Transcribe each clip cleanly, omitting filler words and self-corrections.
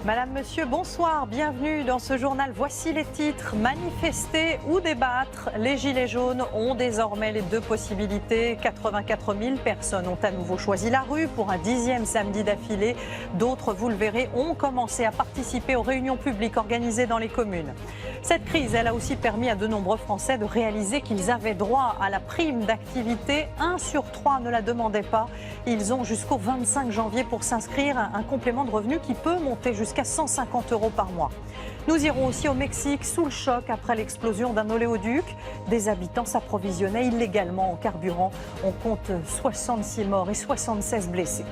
Madame, Monsieur, bonsoir, bienvenue dans ce journal. Voici les titres. Manifester ou débattre, les Gilets jaunes ont désormais les deux possibilités. 84 000 personnes ont à nouveau choisi la rue pour un 10e samedi d'affilée. D'autres, vous le verrez, ont commencé à participer aux réunions publiques organisées dans les communes. Cette crise, elle a aussi permis à de nombreux Français de réaliser qu'ils avaient droit à la prime d'activité. 1 sur 3 ne la demandait pas. Ils ont jusqu'au 25 janvier pour s'inscrire à un complément de revenu qui peut monter jusqu'à 150 € par mois. Nous irons aussi au Mexique, sous le choc après l'explosion d'un oléoduc. Des habitants s'approvisionnaient illégalement en carburant. On compte 66 morts et 76 blessés.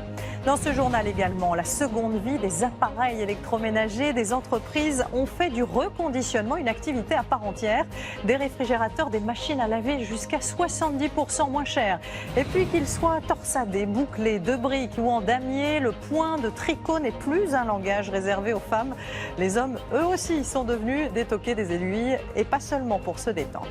Dans ce journal également, la seconde vie des appareils électroménagers. Des entreprises ont fait du reconditionnement une activité à part entière. Des réfrigérateurs, des machines à laver jusqu'à 70% moins chers. Et puis qu'ils soient torsadés, bouclés, de briques ou en damier, le point de tricot n'est plus un langage réservé aux femmes. Les hommes, eux aussi, sont devenus des toqués des aiguilles et pas seulement pour se détendre.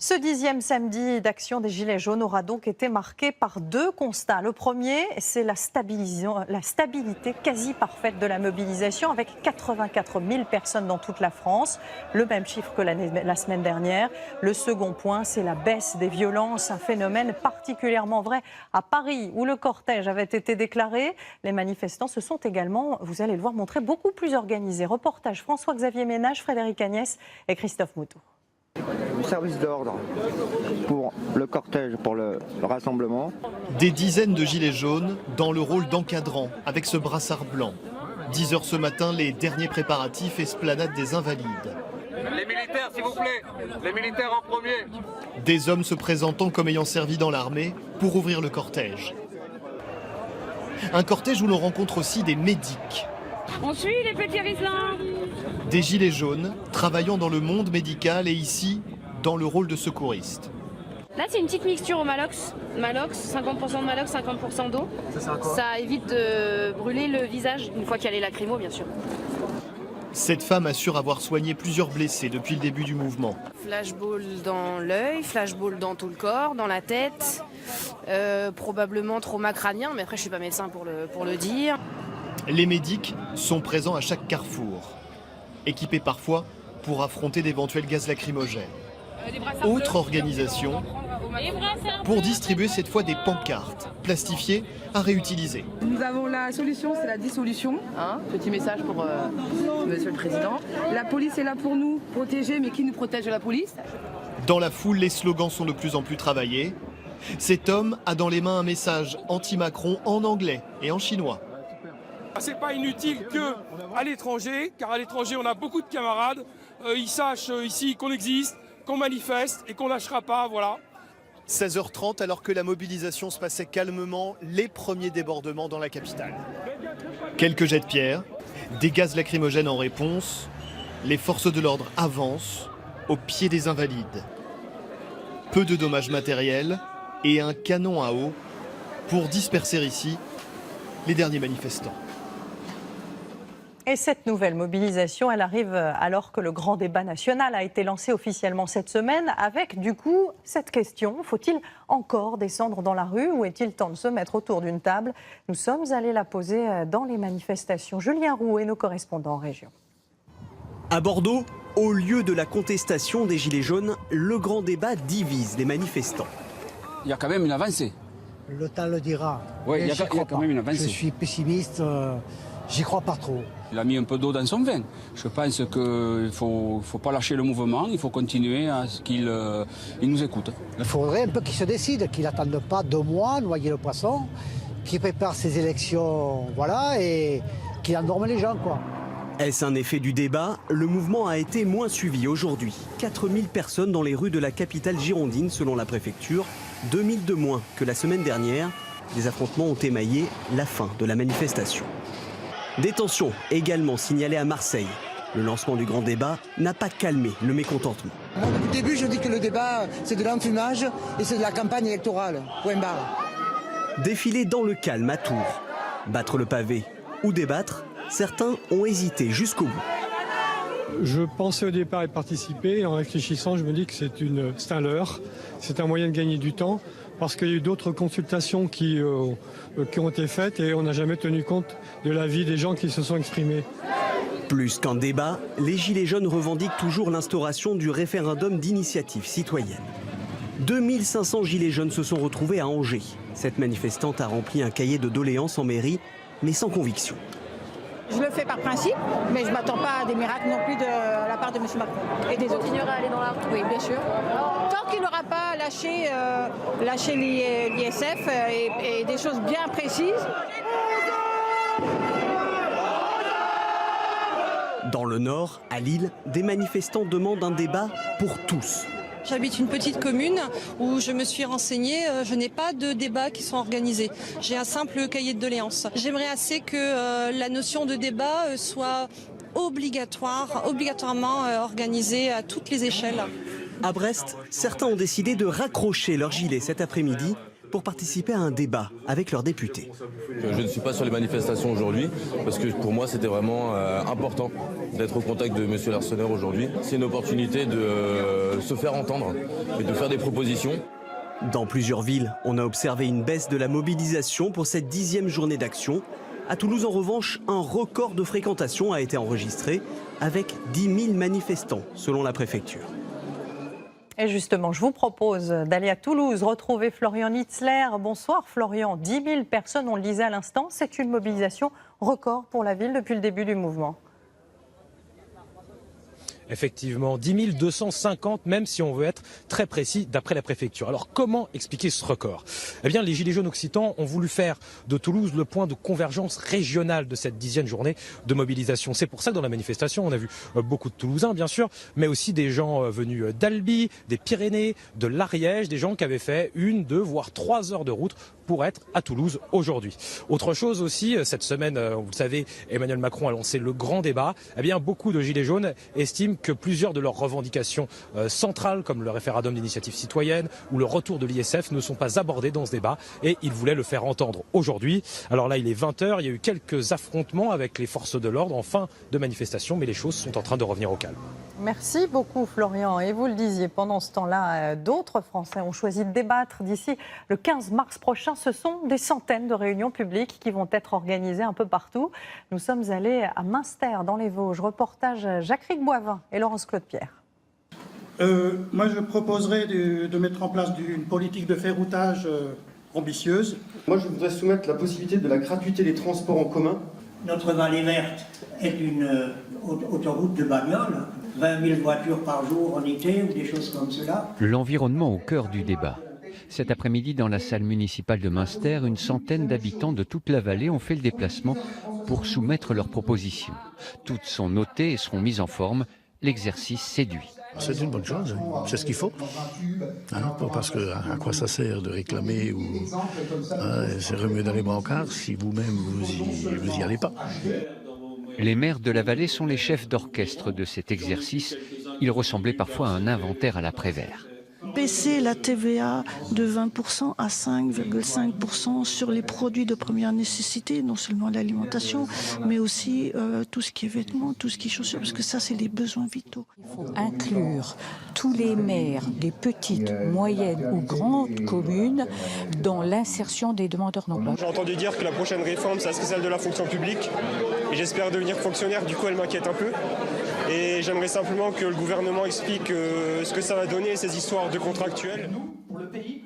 Ce 10e samedi d'action des Gilets jaunes aura donc été marqué par deux constats. Le premier, c'est la stabilité quasi parfaite de la mobilisation avec 84 000 personnes dans toute la France, le même chiffre que la semaine dernière. Le second point, c'est la baisse des violences, un phénomène particulièrement vrai à Paris où le cortège avait été déclaré. Les manifestants se sont également, vous allez le voir, montrés beaucoup plus organisés. Reportage François-Xavier Ménage, Frédéric Agnès et Christophe Moutou. Du service d'ordre pour le cortège, pour le rassemblement. Des dizaines de gilets jaunes dans le rôle d'encadrant avec ce brassard blanc. 10 h ce matin, les derniers préparatifs, esplanade des Invalides. Les militaires, s'il vous plaît. Les militaires en premier. Des hommes se présentant comme ayant servi dans l'armée pour ouvrir le cortège. Un cortège où l'on rencontre aussi des médics. On suit les petits rislins. Des gilets jaunes travaillant dans le monde médical et ici, dans le rôle de secouriste. Là, c'est une petite mixture au Malox. Malox, 50% de Malox, 50% d'eau. Ça évite de brûler le visage une fois qu'il y a les lacrymos, bien sûr. Cette femme assure avoir soigné plusieurs blessés depuis le début du mouvement. Flashball dans l'œil, flashball dans tout le corps, dans la tête. Probablement trauma crânien, mais après, je ne suis pas médecin pour le dire. Les médics sont présents à chaque carrefour, équipés parfois pour affronter d'éventuels gaz lacrymogènes. Autre organisation pour distribuer cette fois des pancartes plastifiées à réutiliser. Nous avons la solution, c'est la dissolution. Petit message pour Monsieur le Président. La police est là pour nous protéger, mais qui nous protège de la police? Dans la foule, les slogans sont de plus en plus travaillés. Cet homme a dans les mains un message anti-Macron en anglais et en chinois. C'est pas inutile qu'à l'étranger, car à l'étranger on a beaucoup de camarades, ils sachent ici qu'on existe, qu'on manifeste et qu'on lâchera pas, voilà. 16 h 30 alors que la mobilisation se passait calmement, les premiers débordements dans la capitale. Quelques jets de pierre, des gaz lacrymogènes en réponse, les forces de l'ordre avancent au pied des Invalides. Peu de dommages matériels et un canon à eau pour disperser ici les derniers manifestants. Et cette nouvelle mobilisation, elle arrive alors que le grand débat national a été lancé officiellement cette semaine avec du coup cette question, faut-il encore descendre dans la rue ou est-il temps de se mettre autour d'une table? Nous sommes allés la poser dans les manifestations. Julien Roux et nos correspondants en région. À Bordeaux, au lieu de la contestation des Gilets jaunes, le grand débat divise les manifestants. Il y a quand même une avancée. Le temps le dira. Oui, il y a quand même une avancée. Je suis pessimiste, j'y crois pas trop. Il a mis un peu d'eau dans son vin. Je pense qu'il ne faut pas lâcher le mouvement, il faut continuer à ce qu'il nous écoute. Il faudrait un peu qu'il se décide, qu'il n'attende pas 2 mois, noyer le poisson, qu'il prépare ses élections, voilà, et qu'il endorme les gens, quoi. Est-ce un effet du débat? Le mouvement a été moins suivi aujourd'hui. 4000 personnes dans les rues de la capitale girondine selon la préfecture, 2000 de moins que la semaine dernière. Des affrontements ont émaillé la fin de la manifestation. Des tensions également signalées à Marseille. Le lancement du grand débat n'a pas calmé le mécontentement. Moi, depuis le début, je dis que le débat, c'est de l'enfumage et c'est de la campagne électorale. Point barre. Défiler dans le calme à Tours. Battre le pavé ou débattre, certains ont hésité jusqu'au bout. Je pensais au départ y participer. En réfléchissant, je me dis que c'est un leurre, c'est un moyen de gagner du temps, parce qu'il y a eu d'autres consultations qui ont été faites et on n'a jamais tenu compte de l'avis des gens qui se sont exprimés. Plus qu'un débat, les Gilets jaunes revendiquent toujours l'instauration du référendum d'initiative citoyenne. 2500 Gilets jaunes se sont retrouvés à Angers. Cette manifestante a rempli un cahier de doléances en mairie, mais sans conviction. Je le fais par principe, mais je ne m'attends pas à des miracles non plus de la part de M. Macron. Et des autres. Continuera à aller dans la rue. Oui, bien sûr. Tant qu'il n'aura pas lâché l'ISF et des choses bien précises. Dans le Nord, à Lille, des manifestants demandent un débat pour tous. J'habite une petite commune où je me suis renseignée, je n'ai pas de débats qui sont organisés. J'ai un simple cahier de doléances. J'aimerais assez que la notion de débat soit obligatoirement organisée à toutes les échelles. À Brest, certains ont décidé de raccrocher leur gilet cet après-midi pour participer à un débat avec leurs députés. Je ne suis pas sur les manifestations aujourd'hui parce que pour moi c'était vraiment important d'être au contact de monsieur Larsonneur aujourd'hui. C'est une opportunité de se faire entendre et de faire des propositions. Dans plusieurs villes, on a observé une baisse de la mobilisation pour cette 10e journée d'action. À Toulouse, en revanche, un record de fréquentation a été enregistré avec 10 000 manifestants selon la préfecture. Et justement, je vous propose d'aller à Toulouse, retrouver Florian Nitzler. Bonsoir Florian, 10 000 personnes, on le disait à l'instant, c'est une mobilisation record pour la ville depuis le début du mouvement. Effectivement, 10 250, même si on veut être très précis d'après la préfecture. Alors comment expliquer ce record? Eh bien, les Gilets jaunes occitans ont voulu faire de Toulouse le point de convergence régionale de cette 10e journée de mobilisation. C'est pour ça que dans la manifestation, on a vu beaucoup de Toulousains, bien sûr, mais aussi des gens venus d'Albi, des Pyrénées, de l'Ariège, des gens qui avaient fait 1, 2, voire 3 heures de route pour être à Toulouse aujourd'hui. Autre chose aussi, cette semaine, vous le savez, Emmanuel Macron a lancé le grand débat. Eh bien, beaucoup de Gilets jaunes estiment que plusieurs de leurs revendications centrales, comme le référendum d'initiative citoyenne ou le retour de l'ISF, ne sont pas abordées dans ce débat et ils voulaient le faire entendre aujourd'hui. Alors là, il est 20h, il y a eu quelques affrontements avec les forces de l'ordre en fin de manifestation, mais les choses sont en train de revenir au calme. Merci beaucoup Florian. Et vous le disiez, pendant ce temps-là, d'autres Français ont choisi de débattre. D'ici le 15 mars prochain, ce sont des centaines de réunions publiques qui vont être organisées un peu partout. Nous sommes allés à Münster, dans les Vosges. Reportage Jacques Boivin et Laurence Claude-Pierre. Moi, je proposerais de mettre en place une politique de ferroutage ambitieuse. Moi, je voudrais soumettre la possibilité de la gratuité des transports en commun. Notre vallée verte est une autoroute de bagnole. 20 000 voitures par jour en été ou des choses comme cela. L'environnement au cœur du débat. Cet après-midi, dans la salle municipale de Münster, une centaine d'habitants de toute la vallée ont fait le déplacement pour soumettre leurs propositions. Toutes sont notées et seront mises en forme. L'exercice séduit. C'est une bonne chose, c'est ce qu'il faut. Parce que à quoi ça sert de réclamer ou c'est remuer dans les brancards si vous-même vous y allez pas. Les maires de la vallée sont les chefs d'orchestre de cet exercice. Il ressemblait parfois à un inventaire à la Prévert. Baisser la TVA de 20% à 5,5% sur les produits de première nécessité, non seulement l'alimentation, mais aussi tout ce qui est vêtements, tout ce qui est chaussures, parce que ça, c'est les besoins vitaux. Il faut inclure tous les maires des petites, moyennes ou grandes communes dans l'insertion des demandeurs d'emploi. J'ai entendu dire que la prochaine réforme, ça serait celle de la fonction publique. Et j'espère devenir fonctionnaire, du coup, elle m'inquiète un peu. Et j'aimerais simplement que le gouvernement explique ce que ça va donner, ces histoires de contractuels.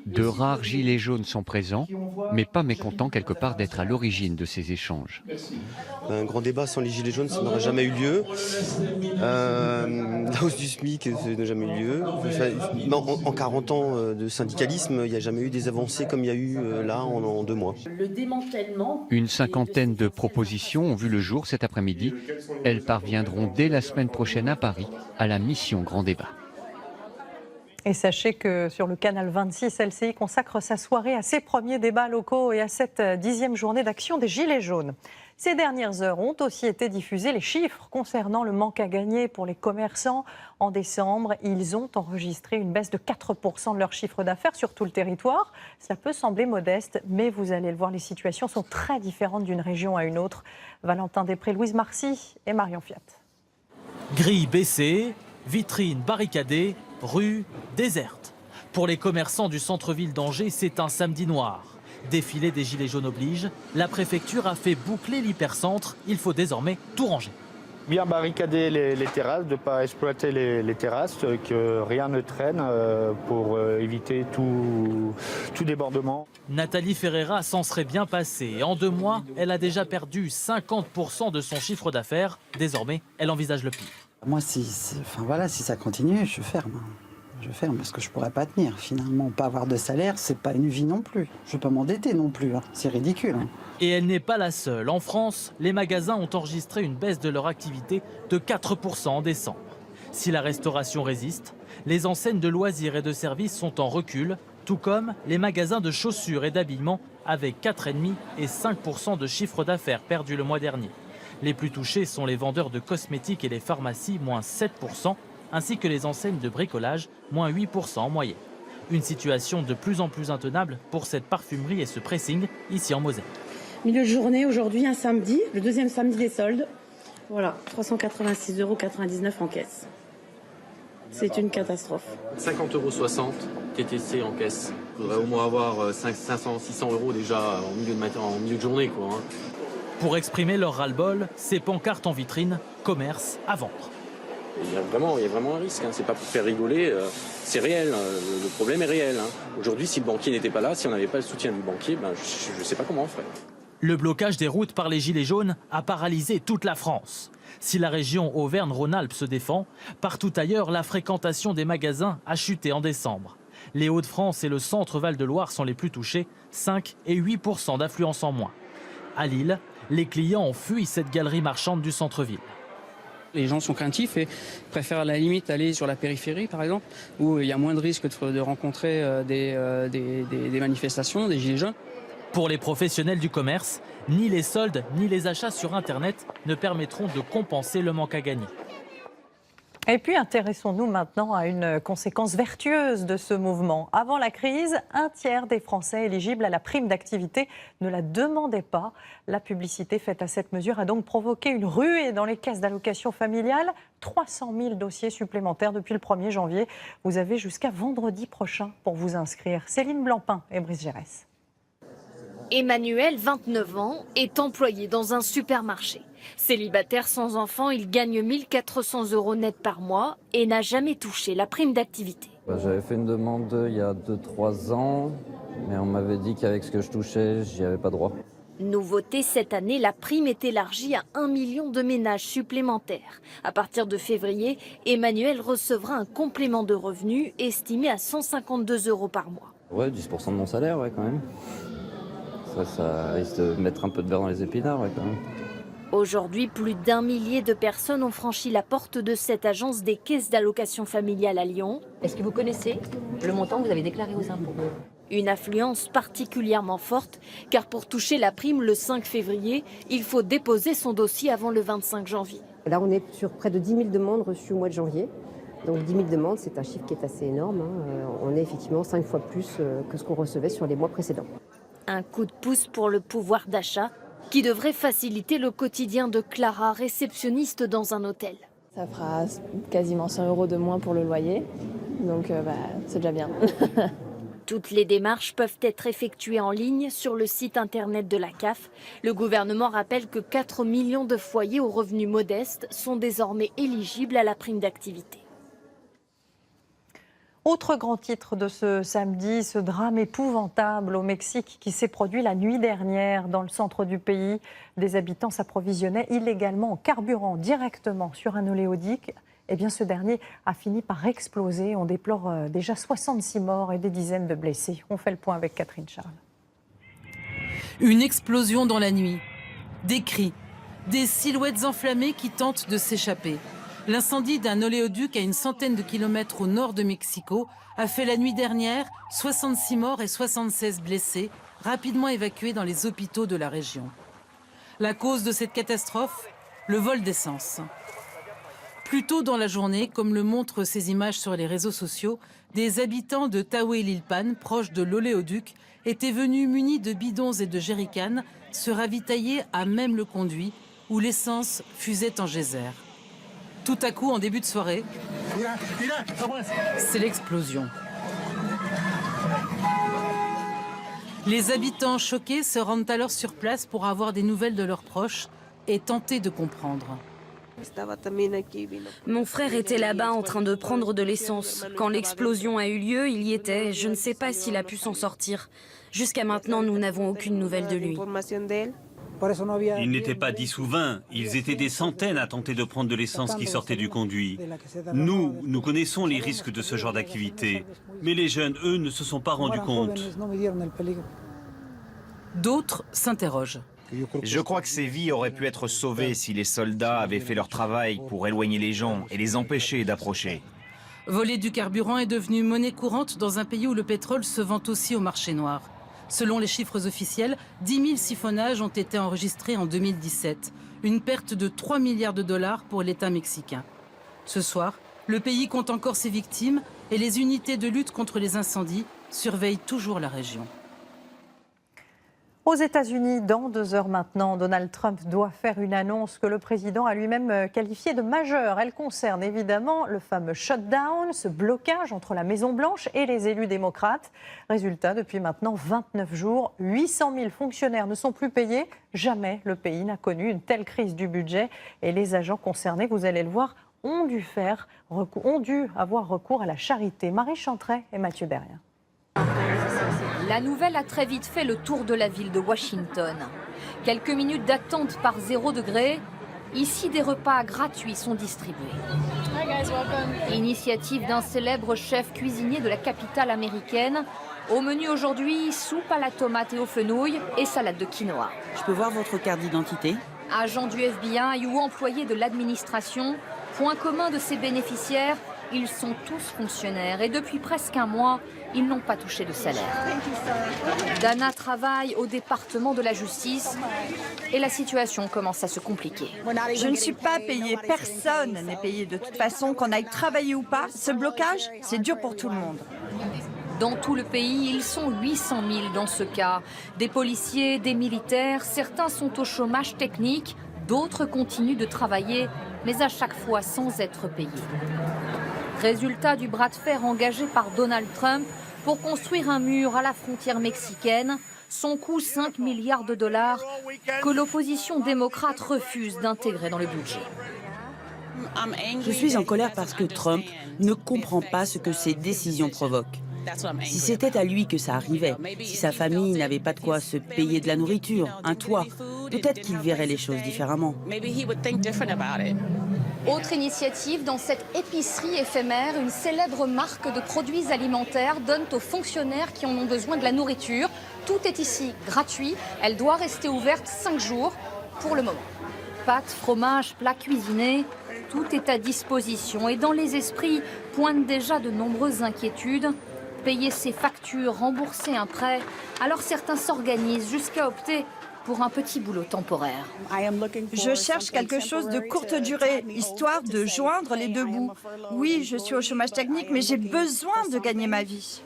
De rares gilets jaunes sont présents, mais pas mécontents quelque part d'être à l'origine de ces échanges. Un grand débat sans les gilets jaunes, ça n'aurait jamais eu lieu. La hausse du SMIC, ça n'a jamais eu lieu. En 40 ans de syndicalisme, il n'y a jamais eu des avancées comme il y a eu là en 2 mois. Le démantèlement. Une cinquantaine de propositions ont vu le jour cet après-midi. Elles parviendront dès la semaine prochaine à Paris à la mission Grand Débat. Et sachez que sur le canal 26, LCI consacre sa soirée à ses premiers débats locaux et à cette 10e journée d'action des Gilets jaunes. Ces dernières heures ont aussi été diffusés les chiffres concernant le manque à gagner pour les commerçants. En décembre, ils ont enregistré une baisse de 4% de leur chiffre d'affaires sur tout le territoire. Cela peut sembler modeste, mais vous allez le voir, les situations sont très différentes d'une région à une autre. Valentin Després, Louise Marcy et Marion Fiat. Grilles baissées, vitrines barricadées, rues désertes. Pour les commerçants du centre-ville d'Angers, c'est un samedi noir. Défilé des Gilets jaunes oblige, la préfecture a fait boucler l'hypercentre. Il faut désormais tout ranger. Bien barricader les terrasses, de ne pas exploiter les terrasses, que rien ne traîne pour éviter tout débordement. Nathalie Ferreira s'en serait bien passée. En 2 mois, elle a déjà perdu 50% de son chiffre d'affaires. Désormais, elle envisage le pire. Moi, si ça continue, je ferme. Je ferme parce que je ne pourrais pas tenir. Finalement, pas avoir de salaire, c'est pas une vie non plus. Je ne vais pas m'endetter non plus. C'est ridicule. Et elle n'est pas la seule. En France, les magasins ont enregistré une baisse de leur activité de 4% en décembre. Si la restauration résiste, les enseignes de loisirs et de services sont en recul, tout comme les magasins de chaussures et d'habillement avec 4,5% et 5% de chiffre d'affaires perdu le mois dernier. Les plus touchés sont les vendeurs de cosmétiques et les pharmacies, moins 7%, ainsi que les enseignes de bricolage, moins 8% en moyenne. Une situation de plus en plus intenable pour cette parfumerie et ce pressing ici en Moselle. Milieu de journée, aujourd'hui un samedi, le deuxième samedi des soldes. Voilà, 386,99 € en caisse. C'est une catastrophe. 50,60 € TTC en caisse. Il faudrait au moins avoir 500, 600 € déjà en milieu de journée, quoi. Pour exprimer leur ras-le-bol, ces pancartes en vitrine, commerce à vendre. Il y a vraiment un risque, c'est pas pour faire rigoler, c'est réel, le problème est réel. Aujourd'hui, si le banquier n'était pas là, si on n'avait pas le soutien du banquier, je ne sais pas comment on ferait. Le blocage des routes par les Gilets jaunes a paralysé toute la France. Si la région Auvergne-Rhône-Alpes se défend, partout ailleurs, la fréquentation des magasins a chuté en décembre. Les Hauts-de-France et le centre Val-de-Loire sont les plus touchés, 5 et 8% d'affluence en moins. À Lille, les clients ont fui cette galerie marchande du centre-ville. Les gens sont craintifs et préfèrent à la limite aller sur la périphérie, par exemple, où il y a moins de risques de rencontrer des manifestations, des gilets jaunes. Pour les professionnels du commerce, ni les soldes ni les achats sur Internet ne permettront de compenser le manque à gagner. Et puis intéressons-nous maintenant à une conséquence vertueuse de ce mouvement. Avant la crise, 1/3 des Français éligibles à la prime d'activité ne la demandaient pas. La publicité faite à cette mesure a donc provoqué une ruée dans les caisses d'allocation familiale. 300 000 dossiers supplémentaires depuis le 1er janvier. Vous avez jusqu'à vendredi prochain pour vous inscrire. Céline Blancpain et Brice Gérès. Emmanuel, 29 ans, est employé dans un supermarché. Célibataire sans enfant, il gagne 1 400 € net par mois et n'a jamais touché la prime d'activité. J'avais fait une demande il y a 2-3 ans, mais on m'avait dit qu'avec ce que je touchais, j'y avais pas droit. Nouveauté cette année, la prime est élargie à 1 million de ménages supplémentaires. À partir de février, Emmanuel recevra un complément de revenus estimé à 152 € par mois. Ouais, 10% de mon salaire, ouais, quand même. Ça risque de mettre un peu de beurre dans les épinards, ouais, quand même. Aujourd'hui, plus d'1 millier de personnes ont franchi la porte de cette agence des caisses d'allocation familiale à Lyon. Est-ce que vous connaissez le montant que vous avez déclaré aux impôts ? Une affluence particulièrement forte, car pour toucher la prime le 5 février, il faut déposer son dossier avant le 25 janvier. Là, on est sur près de 10 000 demandes reçues au mois de janvier. Donc 10 000 demandes, c'est un chiffre qui est assez énorme. On est effectivement 5 fois plus que ce qu'on recevait sur les mois précédents. Un coup de pouce pour le pouvoir d'achat qui devrait faciliter le quotidien de Clara, réceptionniste dans un hôtel. Ça fera quasiment 100 € de moins pour le loyer, donc c'est déjà bien. Toutes les démarches peuvent être effectuées en ligne sur le site internet de la CAF. Le gouvernement rappelle que 4 millions de foyers aux revenus modestes sont désormais éligibles à la prime d'activité. Autre grand titre de ce samedi, ce drame épouvantable au Mexique qui s'est produit la nuit dernière dans le centre du pays. Des habitants s'approvisionnaient illégalement en carburant directement sur un oléoduc. Eh bien, ce dernier a fini par exploser. On déplore déjà 66 morts et des dizaines de blessés. On fait le point avec Catherine Charles. Une explosion dans la nuit. Des cris, des silhouettes enflammées qui tentent de s'échapper. L'incendie d'un oléoduc à une centaine de kilomètres au nord de Mexico a fait la nuit dernière 66 morts et 76 blessés, rapidement évacués dans les hôpitaux de la région. La cause de cette catastrophe, le vol d'essence. Plus tôt dans la journée, comme le montrent ces images sur les réseaux sociaux, des habitants de Tahuelilpan, proche de l'oléoduc, étaient venus munis de bidons et de jerrycans se ravitailler à même le conduit où l'essence fusait en geyser. Tout à coup, en début de soirée, c'est l'explosion. Les habitants choqués se rendent alors sur place pour avoir des nouvelles de leurs proches et tenter de comprendre. Mon frère était là-bas en train de prendre de l'essence. Quand l'explosion a eu lieu, il y était. Je ne sais pas s'il a pu s'en sortir. Jusqu'à maintenant, nous n'avons aucune nouvelle de lui. Ils n'étaient pas 10 ou 20, ils étaient des centaines à tenter de prendre de l'essence qui sortait du conduit. Nous connaissons les risques de ce genre d'activité, mais les jeunes, eux, ne se sont pas rendus compte. D'autres s'interrogent. Je crois que ces vies auraient pu être sauvées si les soldats avaient fait leur travail pour éloigner les gens et les empêcher d'approcher. Voler du carburant est devenu monnaie courante dans un pays où le pétrole se vend aussi au marché noir. Selon les chiffres officiels, 10 000 siphonnages ont été enregistrés en 2017. Une perte de 3 milliards de dollars pour l'État mexicain. Ce soir, le pays compte encore ses victimes et les unités de lutte contre les incendies surveillent toujours la région. Aux États-Unis, dans 2 heures maintenant, Donald Trump doit faire une annonce que le président a lui-même qualifiée de majeure. Elle concerne évidemment le fameux shutdown, ce blocage entre la Maison-Blanche et les élus démocrates. Résultat, depuis maintenant 29 jours, 800 000 fonctionnaires ne sont plus payés. Jamais le pays n'a connu une telle crise du budget. Et les agents concernés, vous allez le voir, ont dû avoir recours à la charité. Marie Chantret et Mathieu Berrien. La nouvelle a très vite fait le tour de la ville de Washington. Quelques minutes d'attente par 0 degré. Ici, des repas gratuits sont distribués. Initiative d'un célèbre chef cuisinier de la capitale américaine. Au menu aujourd'hui, soupe à la tomate et aux fenouilles et salade de quinoa. Je peux voir votre carte d'identité? Agents du FBI ou employés de l'administration, point commun de ces bénéficiaires, ils sont tous fonctionnaires et depuis presque un mois, ils n'ont pas touché de salaire. Dana travaille au département de la justice et la situation commence à se compliquer. Je ne suis pas payée, personne n'est payé de toute façon, qu'on aille travailler ou pas. Ce blocage, c'est dur pour tout le monde. Dans tout le pays, ils sont 800 000 dans ce cas. Des policiers, des militaires, certains sont au chômage technique, d'autres continuent de travailler, mais à chaque fois sans être payés. Résultat du bras de fer engagé par Donald Trump pour construire un mur à la frontière mexicaine, son coût 5 milliards de dollars que l'opposition démocrate refuse d'intégrer dans le budget. Je suis en colère parce que Trump ne comprend pas ce que ces décisions provoquent. Si c'était à lui que ça arrivait, si sa famille n'avait pas de quoi se payer de la nourriture, un toit, peut-être qu'il verrait les choses différemment. Autre initiative, dans cette épicerie éphémère, une célèbre marque de produits alimentaires donne aux fonctionnaires qui en ont besoin de la nourriture. Tout est ici gratuit, elle doit rester ouverte 5 jours pour le moment. Pâtes, fromage, plats cuisinés, tout est à disposition et dans les esprits pointent déjà de nombreuses inquiétudes. Payer ses factures, rembourser un prêt, alors certains s'organisent jusqu'à opter pour un petit boulot temporaire. Je cherche quelque chose de courte durée, histoire de joindre les deux bouts. Oui, je suis au chômage technique, mais j'ai besoin de gagner ma vie.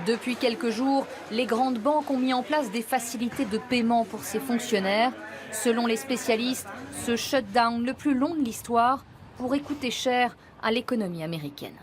Depuis quelques jours, les grandes banques ont mis en place des facilités de paiement pour ces fonctionnaires. Selon les spécialistes, ce shutdown le plus long de l'histoire pourrait coûter cher à l'économie américaine.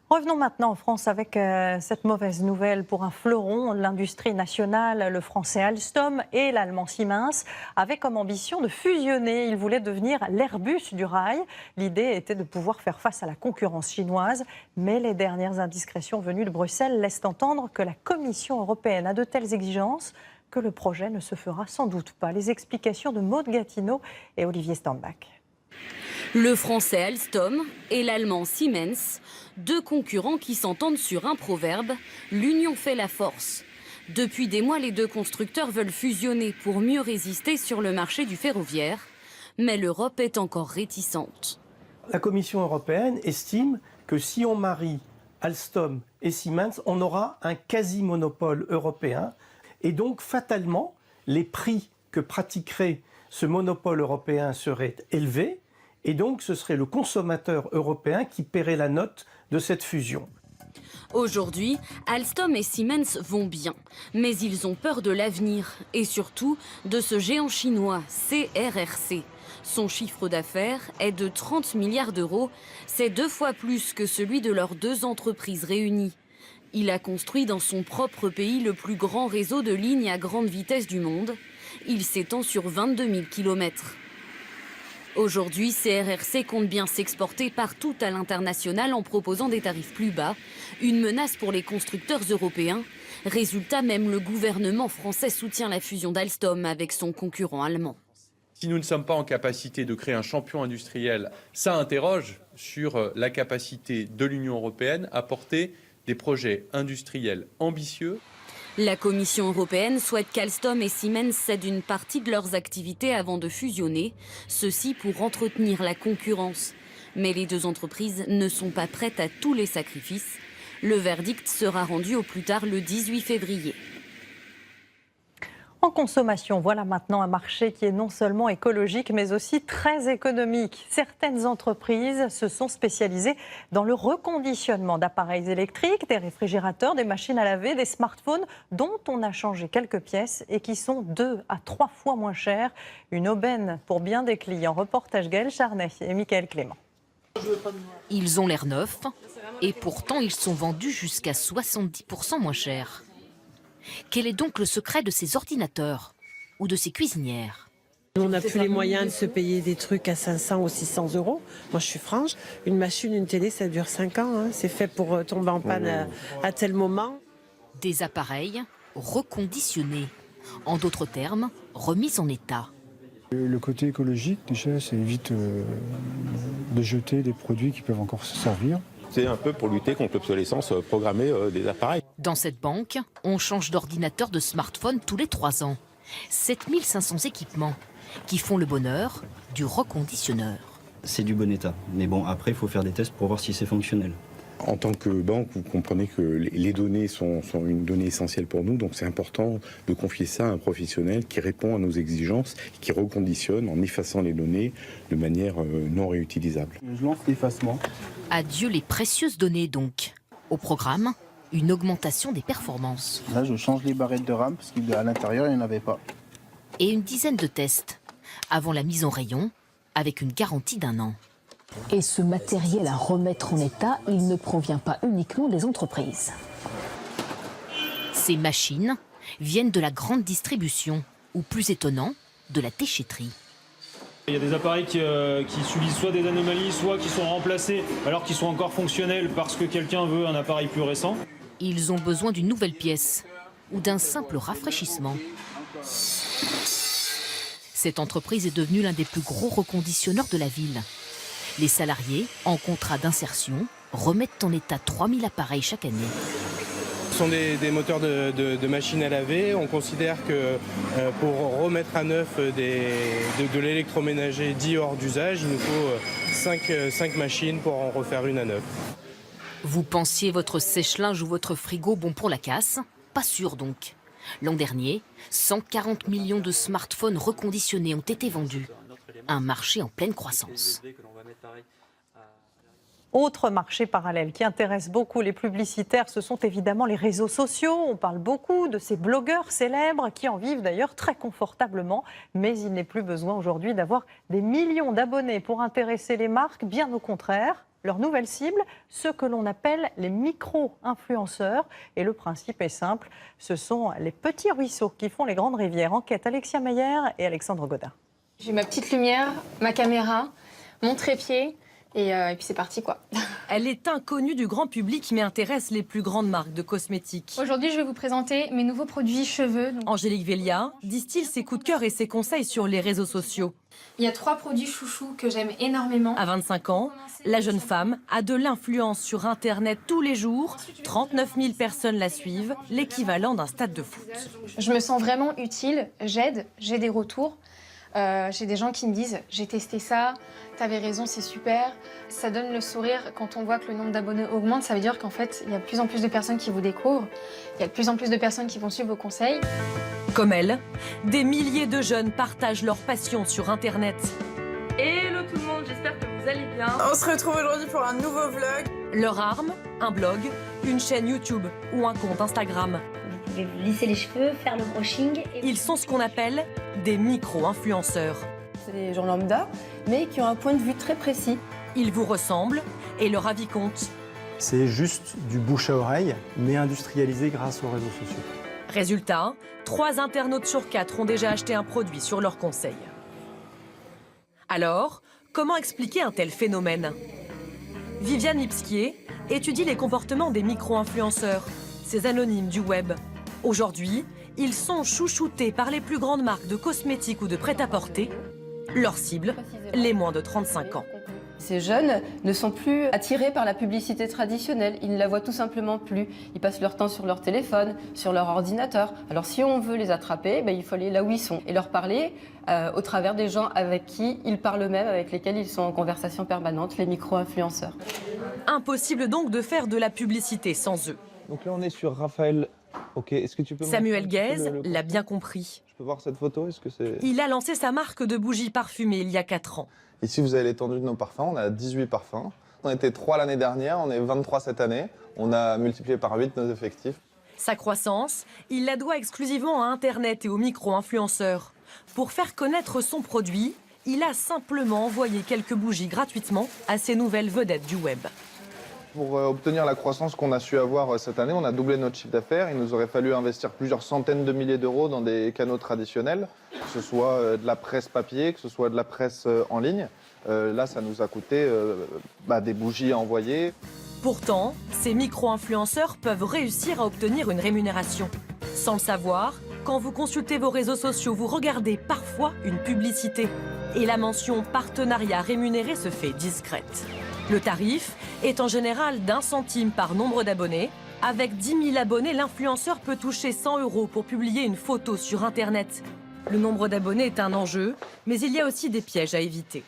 Revenons maintenant en France avec cette mauvaise nouvelle pour un fleuron de l'industrie nationale. Le français Alstom et l'allemand Siemens avaient comme ambition de fusionner. Ils voulaient devenir l'Airbus du rail. L'idée était de pouvoir faire face à la concurrence chinoise. Mais les dernières indiscrétions venues de Bruxelles laissent entendre que la Commission européenne a de telles exigences que le projet ne se fera sans doute pas. Les explications de Maude Gatineau et Olivier Standbach. Le français Alstom et l'allemand Siemens, deux concurrents qui s'entendent sur un proverbe, l'union fait la force. Depuis des mois, les deux constructeurs veulent fusionner pour mieux résister sur le marché du ferroviaire, mais l'Europe est encore réticente. La Commission européenne estime que si on marie Alstom et Siemens, on aura un quasi-monopole européen et donc fatalement, les prix que pratiquerait ce monopole européen seraient élevés. Et donc, ce serait le consommateur européen qui paierait la note de cette fusion. Aujourd'hui, Alstom et Siemens vont bien, mais ils ont peur de l'avenir et surtout de ce géant chinois, CRRC. Son chiffre d'affaires est de 30 milliards d'euros. C'est 2 fois plus que celui de leurs 2 entreprises réunies. Il a construit dans son propre pays le plus grand réseau de lignes à grande vitesse du monde. Il s'étend sur 22 000 kilomètres. Aujourd'hui, CRRC compte bien s'exporter partout à l'international en proposant des tarifs plus bas. Une menace pour les constructeurs européens. Résultat, même le gouvernement français soutient la fusion d'Alstom avec son concurrent allemand. Si nous ne sommes pas en capacité de créer un champion industriel, ça interroge sur la capacité de l'Union européenne à porter des projets industriels ambitieux. La Commission européenne souhaite qu'Alstom et Siemens cèdent une partie de leurs activités avant de fusionner, ceci pour entretenir la concurrence. Mais les 2 entreprises ne sont pas prêtes à tous les sacrifices. Le verdict sera rendu au plus tard le 18 février. En consommation, voilà maintenant un marché qui est non seulement écologique, mais aussi très économique. Certaines entreprises se sont spécialisées dans le reconditionnement d'appareils électriques, des réfrigérateurs, des machines à laver, des smartphones, dont on a changé quelques pièces et qui sont 2 à 3 fois moins chères. Une aubaine pour bien des clients. Reportage Gaël Charnet et Mickaël Clément. Ils ont l'air neufs et pourtant ils sont vendus jusqu'à 70% moins cher. Quel est donc le secret de ces ordinateurs ou de ces cuisinières? On n'a plus les moyens de se payer des trucs à 500 ou 600 euros. Moi, je suis franche, une machine, une télé, ça dure 5 ans. Hein. C'est fait pour tomber en panne à tel moment. Des appareils reconditionnés. En d'autres termes, remis en état. Le côté écologique, déjà, ça évite de jeter des produits qui peuvent encore se servir. C'est un peu pour lutter contre l'obsolescence programmée des appareils. Dans cette banque, on change d'ordinateur, de smartphone tous les 3 ans. 7500 équipements qui font le bonheur du reconditionneur. C'est du bon état. Mais bon, après, il faut faire des tests pour voir si c'est fonctionnel. En tant que banque, vous comprenez que les données sont une donnée essentielle pour nous, donc c'est important de confier ça à un professionnel qui répond à nos exigences, qui reconditionne en effaçant les données de manière non réutilisable. Je lance l'effacement. Adieu les précieuses données donc. Au programme, une augmentation des performances. Là, je change les barrettes de RAM parce qu'à l'intérieur, il n'y en avait pas. Et une dizaine de tests avant la mise en rayon avec une garantie d'1 an. Et ce matériel à remettre en état, il ne provient pas uniquement des entreprises. Ces machines viennent de la grande distribution, ou plus étonnant, de la déchetterie. Il y a des appareils qui subissent soit des anomalies, soit qui sont remplacés alors qu'ils sont encore fonctionnels parce que quelqu'un veut un appareil plus récent. Ils ont besoin d'une nouvelle pièce ou d'un simple rafraîchissement. Cette entreprise est devenue l'un des plus gros reconditionneurs de la ville. Les salariés, en contrat d'insertion, remettent en état 3000 appareils chaque année. Ce sont des moteurs de machines à laver. On considère que pour remettre à neuf de l'électroménager dit hors d'usage, il nous faut 5 machines pour en refaire une à neuf. Vous pensiez votre sèche-linge ou votre frigo bon pour la casse? Pas sûr donc. L'an dernier, 140 millions de smartphones reconditionnés ont été vendus. Un marché en pleine croissance. Autre marché parallèle qui intéresse beaucoup les publicitaires, ce sont évidemment les réseaux sociaux. On parle beaucoup de ces blogueurs célèbres qui en vivent d'ailleurs très confortablement. Mais il n'est plus besoin aujourd'hui d'avoir des millions d'abonnés pour intéresser les marques. Bien au contraire, leur nouvelle cible, ceux que l'on appelle les micro-influenceurs. Et le principe est simple, ce sont les petits ruisseaux qui font les grandes rivières. Enquête Alexia Meyer et Alexandre Godin. J'ai ma petite lumière, ma caméra, mon trépied et puis c'est parti quoi. Elle est inconnue du grand public mais intéresse les plus grandes marques de cosmétiques. Aujourd'hui, je vais vous présenter mes nouveaux produits cheveux. Angélique Vélia distille ses coups de cœur et ses conseils sur les réseaux sociaux. Il y a 3 produits chouchous que j'aime énormément. À 25 ans, la jeune femme a de l'influence sur Internet tous les jours. 39 000 personnes la suivent, l'équivalent d'un stade de foot. Je me sens vraiment utile, j'aide, j'ai des retours. J'ai des gens qui me disent « j'ai testé ça, t'avais raison, c'est super ». Ça donne le sourire quand on voit que le nombre d'abonnés augmente. Ça veut dire qu'en fait, il y a de plus en plus de personnes qui vous découvrent. Il y a de plus en plus de personnes qui vont suivre vos conseils. Comme elle, des milliers de jeunes partagent leur passion sur Internet. Hello tout le monde, j'espère que vous allez bien. On se retrouve aujourd'hui pour un nouveau vlog. Leur arme, un blog, une chaîne YouTube ou un compte Instagram. Vous pouvez vous lisser les cheveux, faire le brushing. Ils sont ce qu'on appelle des micro-influenceurs. c'est des gens lambda, mais qui ont un point de vue très précis. Ils vous ressemblent et leur avis compte. C'est juste du bouche à oreille, mais industrialisé grâce aux réseaux sociaux. Résultat, 3 internautes sur 4 ont déjà acheté un produit sur leur conseil. Alors, comment expliquer un tel phénomène? Viviane Lipskier étudie les comportements des micro-influenceurs, ces anonymes du web. Aujourd'hui, ils sont chouchoutés par les plus grandes marques de cosmétiques ou de prêt-à-porter. Leur cible, les moins de 35 ans. Ces jeunes ne sont plus attirés par la publicité traditionnelle, ils ne la voient tout simplement plus. Ils passent leur temps sur leur téléphone, sur leur ordinateur. Alors si on veut les attraper, il faut aller là où ils sont et leur parler au travers des gens avec qui ils parlent eux-mêmes, avec lesquels ils sont en conversation permanente, les micro-influenceurs. Impossible donc de faire de la publicité sans eux. Donc là on est sur Raphaël. Ok, est-ce que tu peux Samuel Guèze l'a bien compris. Je peux voir cette photo? Est-ce que c'est... Il a lancé sa marque de bougies parfumées il y a 4 ans. Ici, vous avez l'étendue de nos parfums. On a 18 parfums. On était 3 l'année dernière, on est 23 cette année. On a multiplié par 8 nos effectifs. Sa croissance, il la doit exclusivement à Internet et aux micro-influenceurs. Pour faire connaître son produit, il a simplement envoyé quelques bougies gratuitement à ces nouvelles vedettes du web. Pour obtenir la croissance qu'on a su avoir cette année, on a doublé notre chiffre d'affaires. Il nous aurait fallu investir plusieurs centaines de milliers d'euros dans des canaux traditionnels, que ce soit de la presse papier, que ce soit de la presse en ligne. Là, ça nous a coûté des bougies à envoyer. Pourtant, ces micro-influenceurs peuvent réussir à obtenir une rémunération. Sans le savoir, quand vous consultez vos réseaux sociaux, vous regardez parfois une publicité. Et la mention « partenariat rémunéré » se fait discrète. Le tarif est en général d'1 centime par nombre d'abonnés. Avec 10 000 abonnés, l'influenceur peut toucher 100 € pour publier une photo sur Internet. Le nombre d'abonnés est un enjeu, mais il y a aussi des pièges à éviter.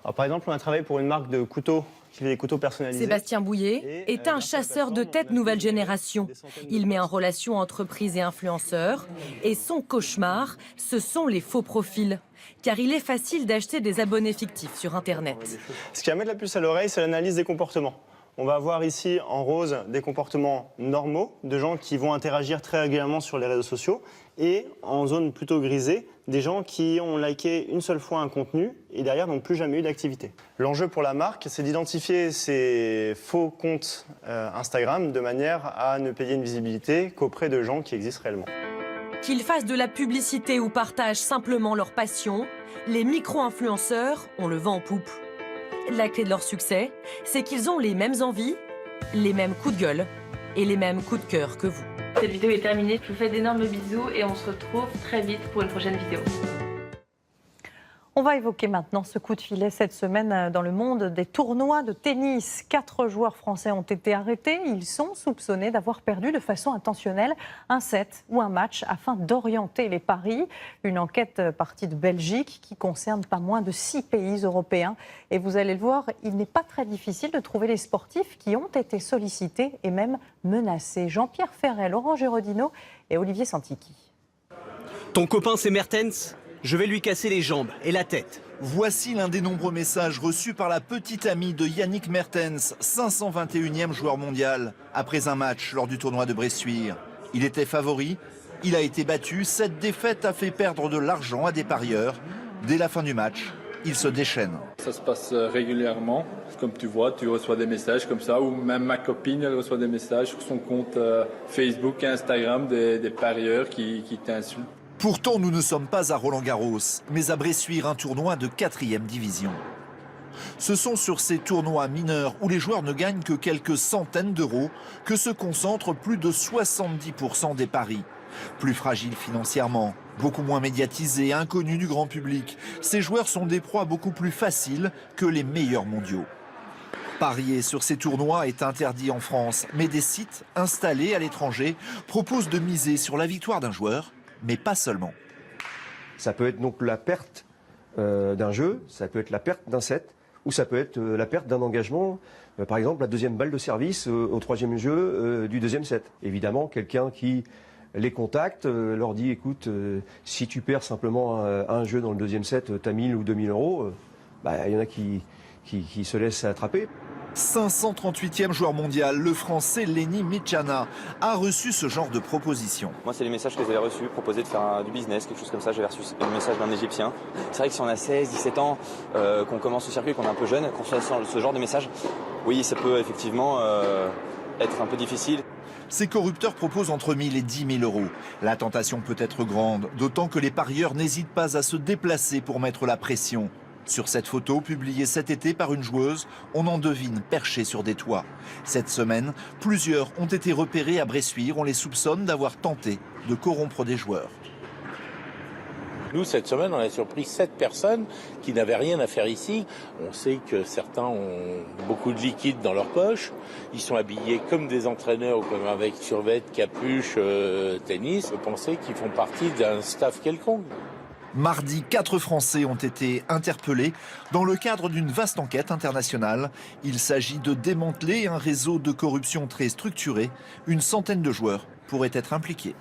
Alors, par exemple, on a travaillé pour une marque de couteaux qui fait des couteaux personnalisés. Sébastien Bouillet est un chasseur de tête nouvelle génération. Il met en relation entreprises et influenceurs. Et son cauchemar, ce sont les faux profils. Car il est facile d'acheter des abonnés fictifs sur Internet. Ce qui va mettre la puce à l'oreille, c'est l'analyse des comportements. On va voir ici en rose des comportements normaux de gens qui vont interagir très régulièrement sur les réseaux sociaux. Et en zone plutôt grisée, des gens qui ont liké une seule fois un contenu et derrière n'ont plus jamais eu d'activité. L'enjeu pour la marque, c'est d'identifier ces faux comptes Instagram de manière à ne payer une visibilité qu'auprès de gens qui existent réellement. Qu'ils fassent de la publicité ou partagent simplement leur passion, les micro-influenceurs ont le vent en poupe. La clé de leur succès, c'est qu'ils ont les mêmes envies, les mêmes coups de gueule et les mêmes coups de cœur que vous. Cette vidéo est terminée, je vous fais d'énormes bisous et on se retrouve très vite pour une prochaine vidéo. On va évoquer maintenant ce coup de filet cette semaine dans le monde des tournois de tennis. 4 joueurs français ont été arrêtés. Ils sont soupçonnés d'avoir perdu de façon intentionnelle un set ou un match afin d'orienter les paris. Une enquête partie de Belgique qui concerne pas moins de 6 pays européens. Et vous allez le voir, il n'est pas très difficile de trouver les sportifs qui ont été sollicités et même menacés. Jean-Pierre Ferret, Laurent Gérodino et Olivier Santiki. Ton copain c'est Mertens ? Je vais lui casser les jambes et la tête. Voici l'un des nombreux messages reçus par la petite amie de Yannick Mertens, 521e joueur mondial, après un match lors du tournoi de Bressuire. Il était favori, il a été battu, cette défaite a fait perdre de l'argent à des parieurs. Dès la fin du match, il se déchaîne. Ça se passe régulièrement, comme tu vois, tu reçois des messages comme ça, ou même ma copine, elle reçoit des messages sur son compte Facebook et Instagram des parieurs qui t'insultent. Pourtant, nous ne sommes pas à Roland-Garros, mais à Bressuire, un tournoi de 4e division. Ce sont sur ces tournois mineurs où les joueurs ne gagnent que quelques centaines d'euros que se concentrent plus de 70% des paris. Plus fragiles financièrement, beaucoup moins médiatisés, inconnus du grand public, ces joueurs sont des proies beaucoup plus faciles que les meilleurs mondiaux. Parier sur ces tournois est interdit en France, mais des sites installés à l'étranger proposent de miser sur la victoire d'un joueur, mais pas seulement. Ça peut être donc la perte d'un jeu, ça peut être la perte d'un set, ou ça peut être la perte d'un engagement, par exemple la deuxième balle de service au 3e jeu du 2e set. Évidemment, quelqu'un qui les contacte, leur dit écoute, si tu perds simplement un jeu dans le 2e set, tu as 1000 ou 2000 euros, il y en a qui se laissent attraper. 538e joueur mondial, le Français Lenny Mtchana a reçu ce genre de proposition. Moi, c'est les messages que j'avais reçus, proposer de faire du business, quelque chose comme ça. J'avais reçu un message d'un Égyptien. C'est vrai que si on a 16, 17 ans, qu'on commence au circuit, qu'on est un peu jeune, qu'on reçoit ce genre de message, oui, ça peut effectivement être un peu difficile. Ces corrupteurs proposent entre 1 000 et 10 000 euros. La tentation peut être grande, d'autant que les parieurs n'hésitent pas à se déplacer pour mettre la pression. Sur cette photo, publiée cet été par une joueuse, on en devine perchés sur des toits. Cette semaine, plusieurs ont été repérés à Bressuire. On les soupçonne d'avoir tenté de corrompre des joueurs. Nous, cette semaine, on a surpris 7 personnes qui n'avaient rien à faire ici. On sait que certains ont beaucoup de liquide dans leur poche. Ils sont habillés comme des entraîneurs, comme avec survêt, capuche, tennis. On pensait qu'ils font partie d'un staff quelconque. Mardi, 4 Français ont été interpellés dans le cadre d'une vaste enquête internationale. Il s'agit de démanteler un réseau de corruption très structuré. Une centaine de joueurs pourraient être impliqués.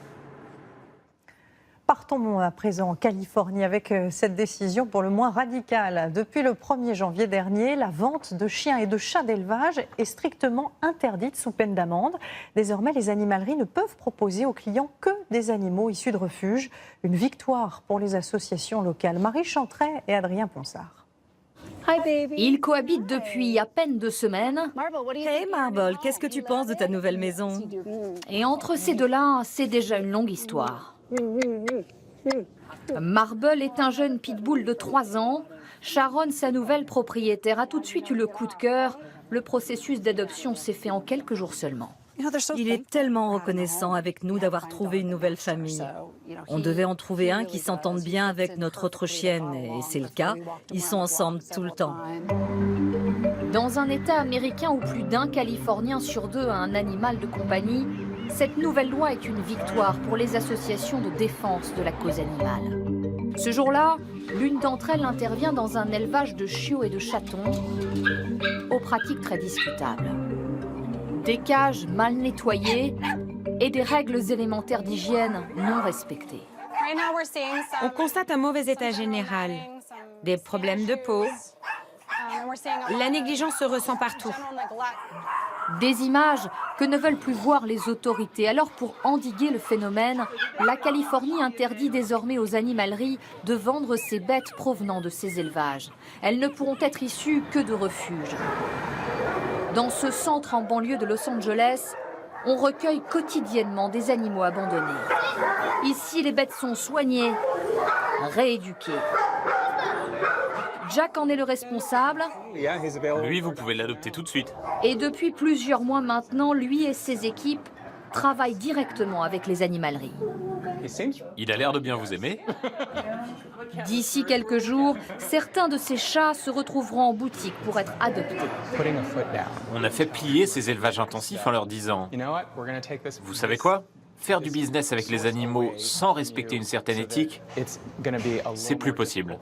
Partons à présent en Californie avec cette décision pour le moins radicale. Depuis le 1er janvier dernier, la vente de chiens et de chats d'élevage est strictement interdite sous peine d'amende. Désormais, les animaleries ne peuvent proposer aux clients que des animaux issus de refuges. Une victoire pour les associations locales. Marie Chantret et Adrien Ponsard. Ils cohabitent depuis à peine 2 semaines. Hey Marble, qu'est-ce que tu penses de ta nouvelle maison? Et entre ces deux-là, c'est déjà une longue histoire. Marble est un jeune pitbull de 3 ans. Sharon, sa nouvelle propriétaire, a tout de suite eu le coup de cœur. Le processus d'adoption s'est fait en quelques jours seulement. Il est tellement reconnaissant avec nous d'avoir trouvé une nouvelle famille. On devait en trouver un qui s'entende bien avec notre autre chienne, et c'est le cas. Ils sont ensemble tout le temps. Dans un État américain où plus d'un Californien sur 2 a un animal de compagnie, cette nouvelle loi est une victoire pour les associations de défense de la cause animale. Ce jour-là, l'une d'entre elles intervient dans un élevage de chiots et de chatons, aux pratiques très discutables. Des cages mal nettoyées et des règles élémentaires d'hygiène non respectées. On constate un mauvais état général, des problèmes de peau. La négligence se ressent partout. Des images que ne veulent plus voir les autorités. Alors pour endiguer le phénomène, la Californie interdit désormais aux animaleries de vendre ces bêtes provenant de ces élevages. Elles ne pourront être issues que de refuges. Dans ce centre en banlieue de Los Angeles, on recueille quotidiennement des animaux abandonnés. Ici, les bêtes sont soignées, rééduquées. Jack en est le responsable. Lui, vous pouvez l'adopter tout de suite. Et depuis plusieurs mois maintenant, lui et ses équipes travaillent directement avec les animaleries. Il a l'air de bien vous aimer. D'ici quelques jours, certains de ces chats se retrouveront en boutique pour être adoptés. On a fait plier ces élevages intensifs en leur disant « Vous savez quoi ? Faire du business avec les animaux sans respecter une certaine éthique, c'est plus possible. »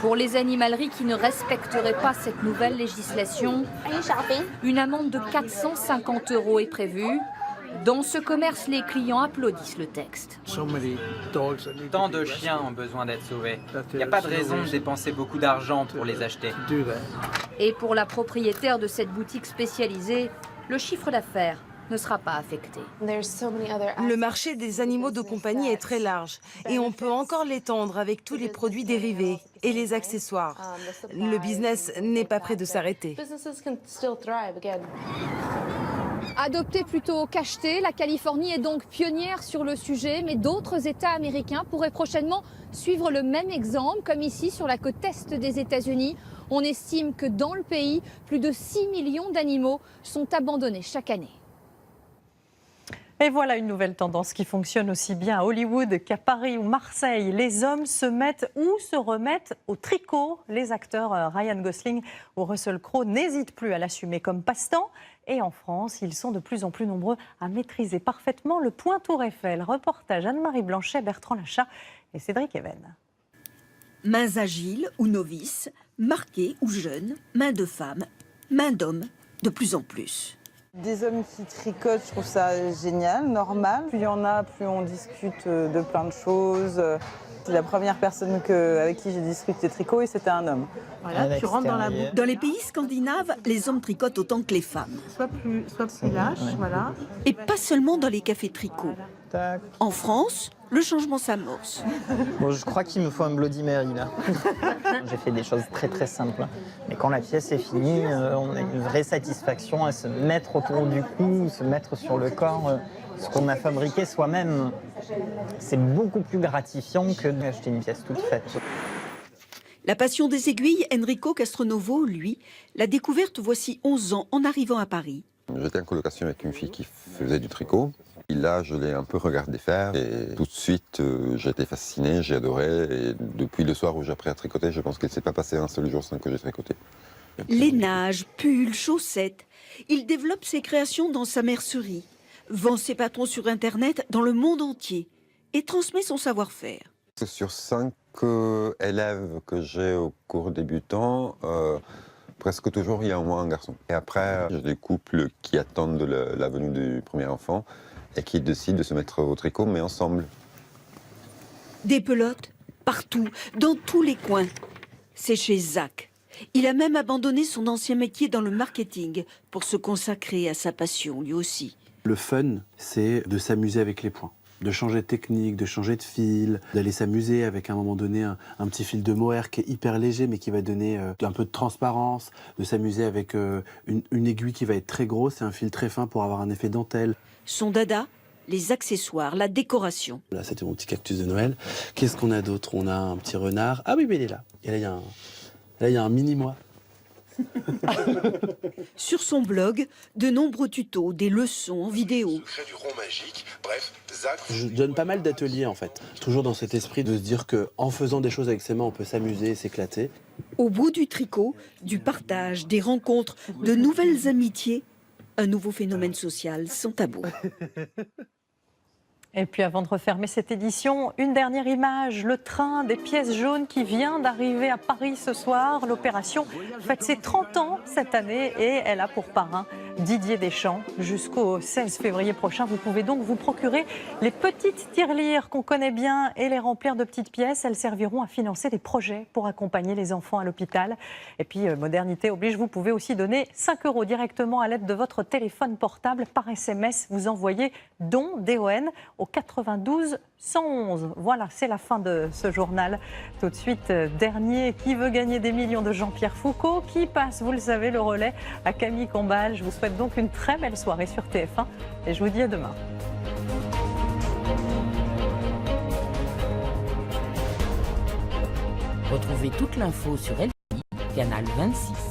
Pour les animaleries qui ne respecteraient pas cette nouvelle législation, une amende de 450 € est prévue. Dans ce commerce, les clients applaudissent le texte. Tant de chiens ont besoin d'être sauvés. Il n'y a pas de raison de dépenser beaucoup d'argent pour les acheter. Et pour la propriétaire de cette boutique spécialisée, le chiffre d'affaires ne sera pas affecté. Le marché des animaux de compagnie est très large et on peut encore l'étendre avec tous les produits dérivés et les accessoires. Le business n'est pas prêt de s'arrêter. Adopter plutôt qu'acheter, la Californie est donc pionnière sur le sujet, mais d'autres États américains pourraient prochainement suivre le même exemple, comme ici sur la côte est des États-Unis. On estime que dans le pays, plus de 6 millions d'animaux sont abandonnés chaque année. Et voilà une nouvelle tendance qui fonctionne aussi bien à Hollywood qu'à Paris ou Marseille. Les hommes se mettent ou se remettent au tricot. Les acteurs Ryan Gosling ou Russell Crowe n'hésitent plus à l'assumer comme passe-temps. Et en France, ils sont de plus en plus nombreux à maîtriser parfaitement le point Tour Eiffel. Reportage Anne-Marie Blanchet, Bertrand Lachat et Cédric Even. Mains agiles ou novices, marquées ou jeunes, mains de femmes, mains d'hommes, de plus en plus. Des hommes qui tricotent, je trouve ça génial, normal. Plus il y en a, plus on discute de plein de choses. C'est la première personne avec qui j'ai discuté tricot et c'était un homme. Voilà, tu rentres dans la boucle. Dans les pays scandinaves, les hommes tricotent autant que les femmes. Soit plus lâche, voilà. Et pas seulement dans les cafés tricot. En France, le changement s'amorce. Bon, je crois qu'il me faut un Bloody Mary là. J'ai fait des choses très très simples. Mais quand la pièce est finie, on a une vraie satisfaction à se mettre autour du cou, se mettre sur le corps. Ce qu'on a fabriqué soi-même, c'est beaucoup plus gratifiant que d'acheter une pièce toute faite. La passion des aiguilles, Enrico Castronovo, lui, l'a découverte voici 11 ans en arrivant à Paris. J'étais en colocation avec une fille qui faisait du tricot. Et là, je l'ai un peu regardé faire et tout de suite, j'ai été fasciné, j'ai adoré. Et depuis le soir où j'ai appris à tricoter, je pense qu'il ne s'est pas passé un seul jour sans que j'ai tricoté. Lainage, pulls, chaussettes. Il développe ses créations dans sa mercerie, vend ses patrons sur Internet dans le monde entier et transmet son savoir-faire. Sur 5 élèves que j'ai au cours débutant, presque toujours il y a au moins un garçon. Et après, j'ai des couples qui attendent la venue du premier enfant et qui décident de se mettre au tricot, mais ensemble. Des pelotes, partout, dans tous les coins. C'est chez Zach. Il a même abandonné son ancien métier dans le marketing pour se consacrer à sa passion, lui aussi. Le fun, c'est de s'amuser avec les points, de changer de technique, de changer de fil, d'aller s'amuser avec à un moment donné un petit fil de mohair qui est hyper léger mais qui va donner un peu de transparence, de s'amuser avec une aiguille qui va être très grosse et un fil très fin pour avoir un effet dentelle. Son dada, les accessoires, la décoration. Là, c'était mon petit cactus de Noël. Qu'est-ce qu'on a d'autre? On a un petit renard. Ah oui, mais il est là. Et là, il y a un mini-moi. Sur son blog, de nombreux tutos, des leçons en vidéo. Du rond magique. Bref, Zach... Je donne pas mal d'ateliers en fait. Toujours dans cet esprit de se dire qu'en faisant des choses avec ses mains, on peut s'amuser et s'éclater. Au bout du tricot, du partage, des rencontres, de nouvelles amitiés, un nouveau phénomène social sans tabou. Et puis avant de refermer cette édition, une dernière image, le train des pièces jaunes qui vient d'arriver à Paris ce soir. L'opération fête ses 30 ans cette année et elle a pour parrain Didier Deschamps. Jusqu'au 16 février prochain, vous pouvez donc vous procurer les petites tirelires qu'on connaît bien et les remplir de petites pièces. Elles serviront à financer des projets pour accompagner les enfants à l'hôpital. Et puis, modernité oblige, vous pouvez aussi donner 5 € directement à l'aide de votre téléphone portable par SMS. Vous envoyez don, DON, au 92 111. Voilà, c'est la fin de ce journal. Tout de suite, dernier, qui veut gagner des millions de Jean-Pierre Foucault, qui passe, vous le savez, le relais à Camille Combal. Je vous souhaite donc une très belle soirée sur TF1 et je vous dis à demain. Retrouvez toute l'info sur LCI, canal 26.